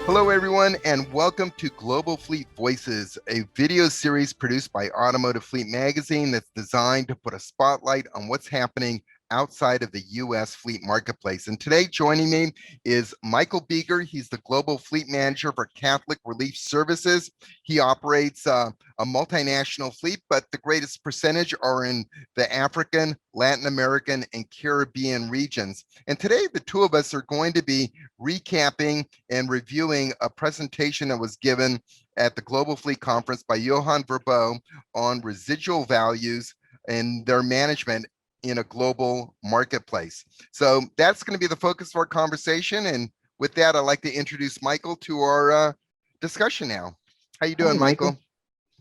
Hello, everyone, and welcome to Global Fleet Voices, a video series produced by Automotive Fleet Magazine that's designed to put a spotlight on what's happening outside of the U.S. fleet marketplace. And today joining me is Micheal Bieger. He's the Global Fleet Manager for Catholic Relief Services. He operates a multinational fleet, but the greatest percentage are in the African, Latin American, and Caribbean regions. And today, the two of us are going to be recapping and reviewing a presentation that was given at the Global Fleet Conference by Johan Verboe on residual values and their management in a global marketplace. So that's going to be the focus of our conversation. And with that, I'd like to introduce Micheal to our discussion now. How you doing, Hi, Micheal?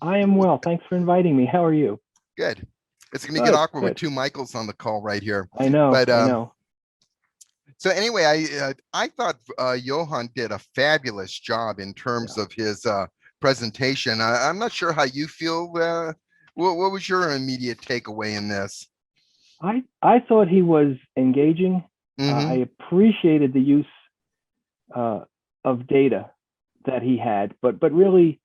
I am well. Thanks for inviting me. How are you? Good. It's going to get awkward with two Michaels on the call right here. I know. But I know. So anyway, I thought Johan did a fabulous job in terms of his presentation. I'm not sure how you feel. What was your immediate takeaway in this? I thought he was engaging. I appreciated the use of data that he had, but really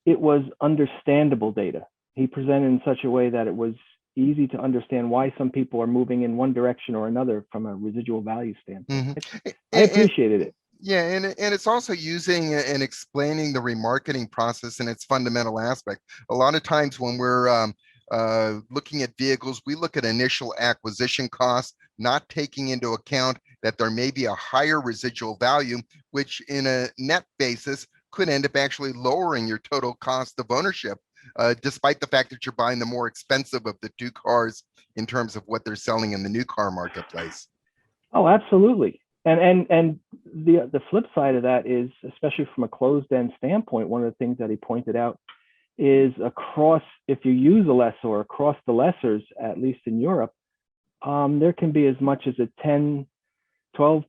it was understandable data. He presented in such a way that it was easy to understand why some people are moving in one direction or another from a residual value standpoint. I appreciated it. Yeah, and it's also using and explaining the remarketing process and its fundamental aspect. A lot of times when we're looking at vehicles, we look at initial acquisition costs, not taking into account that there may be a higher residual value, which in a net basis could end up actually lowering your total cost of ownership, despite the fact that you're buying the more expensive of the two cars in terms of what they're selling in the new car marketplace. Oh, absolutely. And the flip side of that is, especially from a closed-end standpoint, one of the things that he pointed out is if you use a lessor across the lessors, at least in Europe, there can be as much as a 10, 12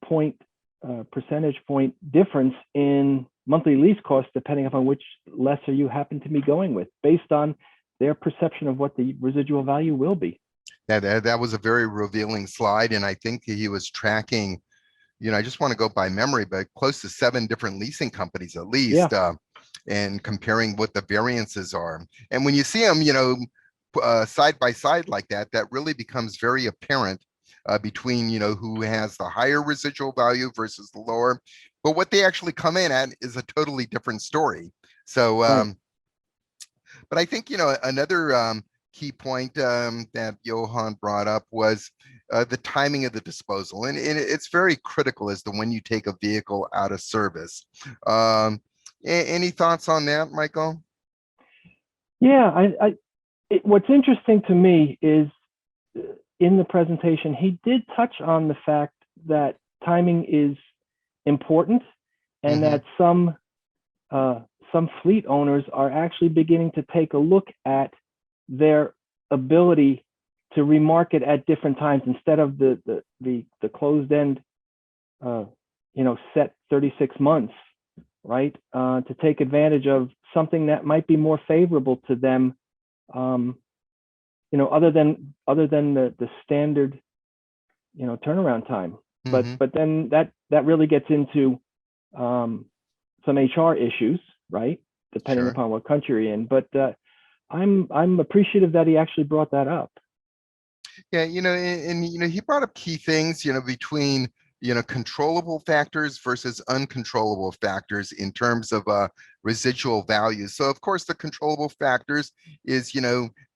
percentage point difference in monthly lease costs, depending upon which lessor you happen to be going with, based on their perception of what the residual value will be. That was a very revealing slide, and I think he was tracking, I just want to go by memory, but close to 7 different leasing companies at least, and comparing what the variances are. And when you see them, side by side like that, that really becomes very apparent between, who has the higher residual value versus the lower. But what they actually come in at is a totally different story. So, but I think, another key point that Johan brought up was the timing of the disposal. And it's very critical as to when you take a vehicle out of service. Any thoughts on that, Micheal? Yeah, what's interesting to me is in the presentation, he did touch on the fact that timing is important, and that some fleet owners are actually beginning to take a look at their ability to remarket at different times instead of the closed end, set 36 months, right? To take advantage of something that might be more favorable to them, other than the standard, turnaround time. But then that really gets into some HR issues, right? Depending upon what country you're in. But I'm appreciative that he actually brought that up. Yeah, and he brought up key things, between controllable factors versus uncontrollable factors in terms of residual values. So of course the controllable factors is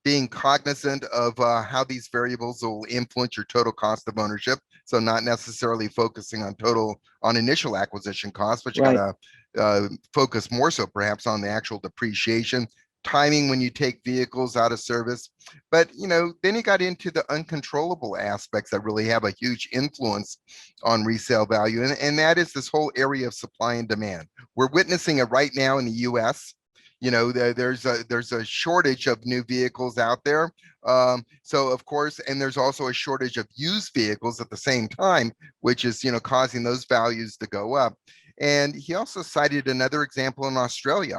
being cognizant of how these variables will influence your total cost of ownership. So not necessarily focusing on initial acquisition costs, but you gotta focus more so perhaps on the actual depreciation, timing when you take vehicles out of service. But then you got into the uncontrollable aspects that really have a huge influence on resale value, and that is this whole area of supply and demand. We're witnessing it right now in the US. There's a shortage of new vehicles out there, so of course, and there's also a shortage of used vehicles at the same time, which is causing those values to go up. And he also cited another example in Australia.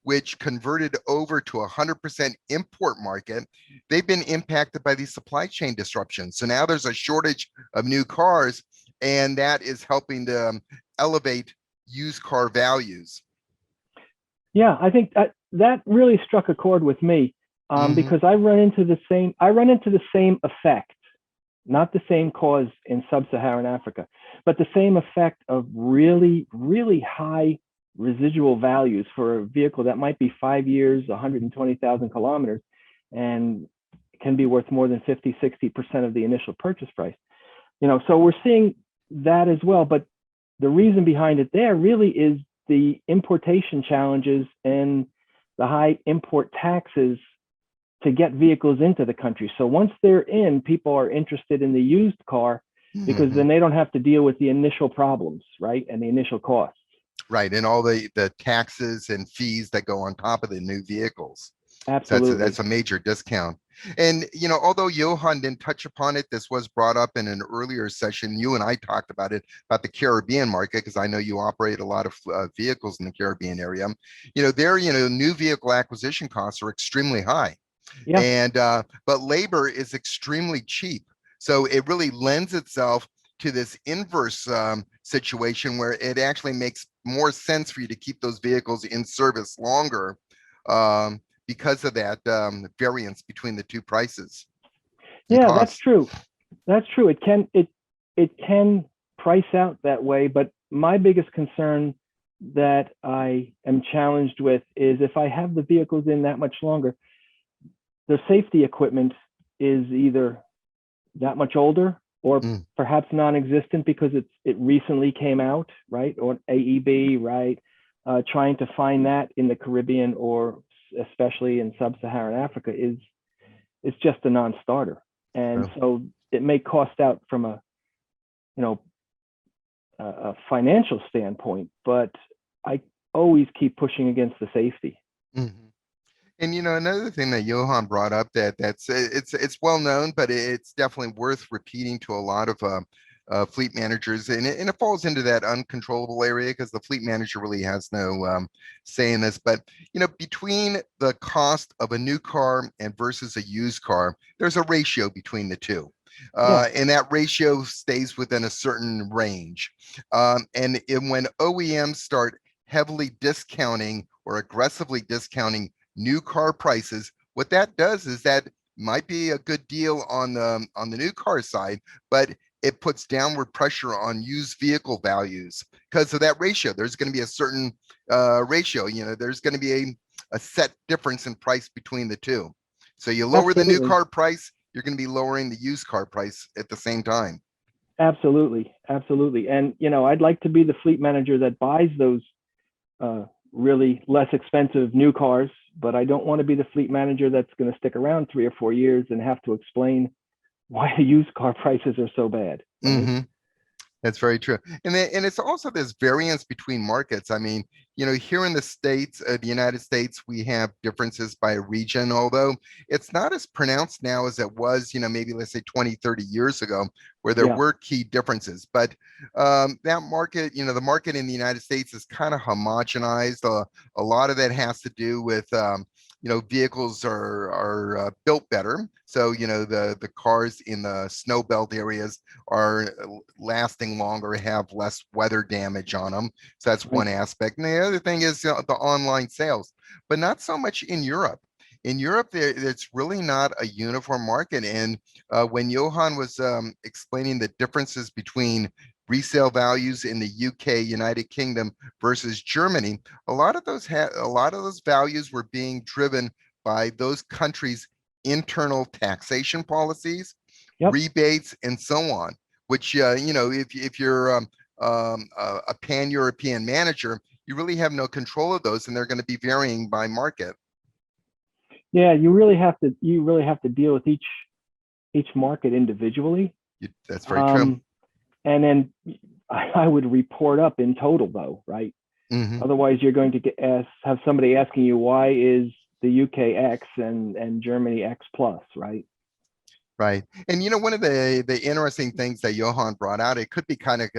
which converted over to 100% import market, they've been impacted by these supply chain disruptions. So now there's a shortage of new cars, and that is helping to elevate used car values. Yeah, I think that really struck a chord with me, because I run into the same effect, not the same cause in sub-Saharan Africa, but the same effect of really, really high residual values for a vehicle that might be 5 years, 120,000 kilometers, and can be worth more than 50, 60% of the initial purchase price. So we're seeing that as well. But the reason behind it there really is the importation challenges and the high import taxes to get vehicles into the country. So once they're in, people are interested in the used car because then they don't have to deal with the initial problems, right? And the initial costs. Right, and all the taxes and fees that go on top of the new vehicles. Absolutely. So that's a major discount. And, although Johan didn't touch upon it, this was brought up in an earlier session. You and I talked about it, about the Caribbean market, because I know you operate a lot of vehicles in the Caribbean area. There, new vehicle acquisition costs are extremely high. Yeah. And, but labor is extremely cheap. So it really lends itself to this inverse situation where it actually makes more sense for you to keep those vehicles in service longer. Because of that variance between the two prices. Yeah, that's true. That's true. It can price out that way, but my biggest concern that I am challenged with is if I have the vehicles in that much longer, the safety equipment is either that much older or perhaps non-existent because it recently came out, right? Or AEB, right? Trying to find that in the Caribbean or especially in sub-Saharan Africa is just a non-starter. And so it may cost out from a financial standpoint, but I always keep pushing against the safety. And another thing that Johan brought up that's it's well known, but it's definitely worth repeating to a lot of fleet managers, and it falls into that uncontrollable area because the fleet manager really has no say in this. But between the cost of a new car and versus a used car, there's a ratio between the two. And that ratio stays within a certain range. And when OEMs start heavily discounting or aggressively discounting new car prices, what that does is that might be a good deal on the new car side, but it puts downward pressure on used vehicle values because of that ratio. There's going to be a certain ratio. There's going to be a set difference in price between the two. So you lower the new car price, you're going to be lowering the used car price at the same time. Absolutely. And I'd like to be the fleet manager that buys those really less expensive new cars, but I don't want to be the fleet manager that's going to stick around 3 or 4 years and have to explain why the used car prices are so bad. Right? That's very true. And it's also this variance between markets. I mean, here in the States, the United States, we have differences by region, although it's not as pronounced now as it was, maybe let's say 20, 30 years ago, where there were key differences. But that market, the market in the United States is kind of homogenized. A lot of that has to do with vehicles are built better. So, the cars in the snow belt areas are lasting longer, have less weather damage on them. So that's one aspect. And the other thing is the online sales, but not so much in Europe. In Europe, it's really not a uniform market. And when Johan was explaining the differences between resale values in the UK, United Kingdom versus Germany, a lot of those values were being driven by those countries' internal taxation policies, rebates, and so on. Which if you're a pan-European manager, you really have no control of those, and they're going to be varying by market. Yeah, you really have to deal with each market individually. That's very true. And then I would report up in total, though, right? Otherwise, you're going to have somebody asking you, why is the UK X and Germany X plus, right? Right. And, one of the interesting things that Johan brought out, it could be kind of,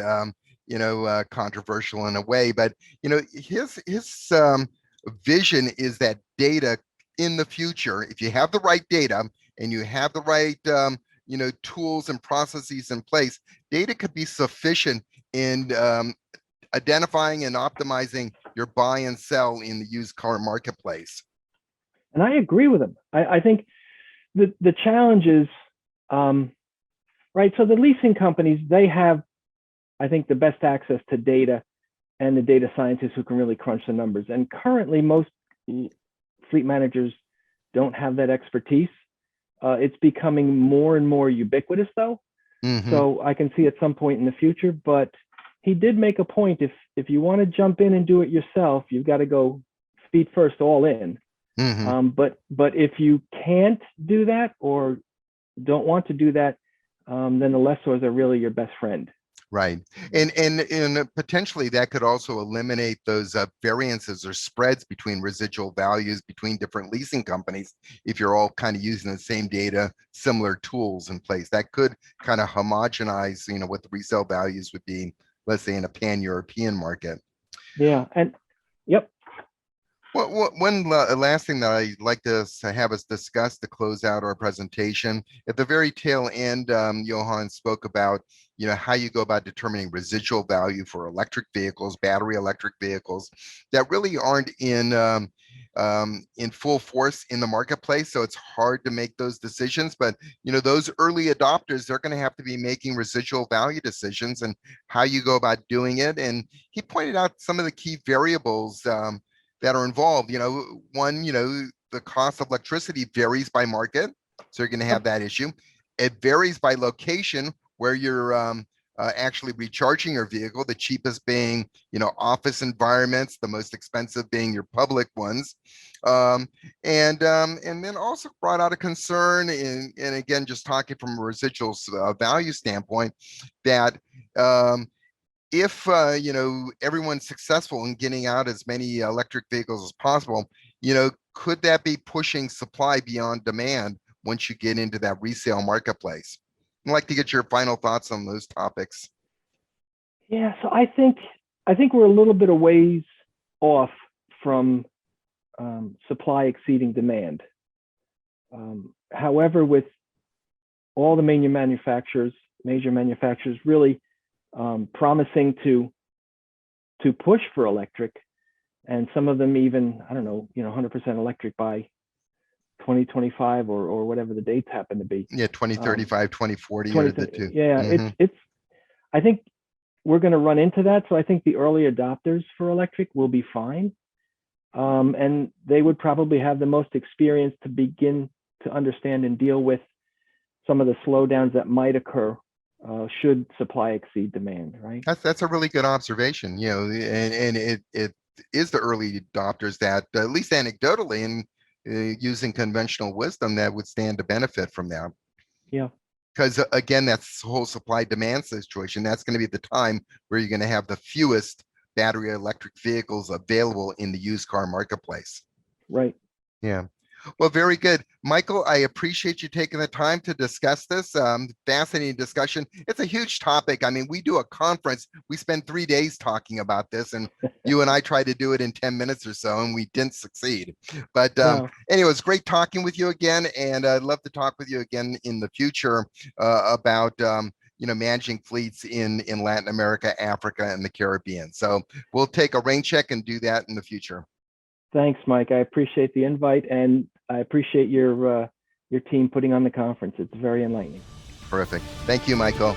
controversial in a way, but, his vision is that data in the future, if you have the right data and you have the right tools and processes in place, data could be sufficient in identifying and optimizing your buy and sell in the used car marketplace. And I agree with him. I think the challenge is, right, so the leasing companies, they have, I think, the best access to data and the data scientists who can really crunch the numbers. And currently, most fleet managers don't have that expertise. It's becoming more and more ubiquitous, though. Mm-hmm. So I can see at some point in the future, but he did make a point. If you want to jump in and do it yourself, you've got to go feet first, all in. Mm-hmm. But if you can't do that or don't want to do that, then the lessors are really your best friend. Right. And potentially that could also eliminate those variances or spreads between residual values between different leasing companies. If you're all kind of using the same data, similar tools in place, that could kind of homogenize, what the resale values would be, let's say in a pan-European market. Yeah. And yep. One last thing that I'd like to have us discuss to close out our presentation. At the very tail end, Johan spoke about, how you go about determining residual value for electric vehicles, battery electric vehicles that really aren't in full force in the marketplace. So it's hard to make those decisions. But, those early adopters, they're going to have to be making residual value decisions and how you go about doing it. And he pointed out some of the key variables that are involved. One, the cost of electricity varies by market, so you're going to have that issue. It varies by location where you're actually recharging your vehicle, the cheapest being office environments, the most expensive being your public ones. And then also brought out a concern, and again, just talking from a residual value standpoint, that if everyone's successful in getting out as many electric vehicles as possible, could that be pushing supply beyond demand once you get into that resale marketplace? I'd like to get your final thoughts on those topics. Yeah, so I think we're a little bit of ways off from supply exceeding demand. However, with all the major manufacturers really promising to push for electric, and some of them even, 100% electric by 2025 or whatever the dates happen to be. Yeah, 2035, 2040 are the two. Yeah, Mm-hmm. it's I think we're going to run into that. So I think the early adopters for electric will be fine. And they would probably have the most experience to begin to understand and deal with some of the slowdowns that might occur should supply exceed demand, right? That's a really good observation, and it is the early adopters that, at least anecdotally and using conventional wisdom, that would stand to benefit from that. Yeah. Because again, that's the whole supply demand situation. That's going to be the time where you're going to have the fewest battery electric vehicles available in the used car marketplace. Right. Yeah. Well, very good. Micheal, I appreciate you taking the time to discuss this. Fascinating discussion. It's a huge topic. I mean, we do a conference. We spend 3 days talking about this, and you and I tried to do it in 10 minutes or so, and we didn't succeed. But anyway, it's great talking with you again, and I'd love to talk with you again in the future about managing fleets in Latin America, Africa, and the Caribbean. So we'll take a rain check and do that in the future. Thanks, Mike. I appreciate the invite, and I appreciate your team putting on the conference. It's very enlightening. Terrific. Thank you, Micheal.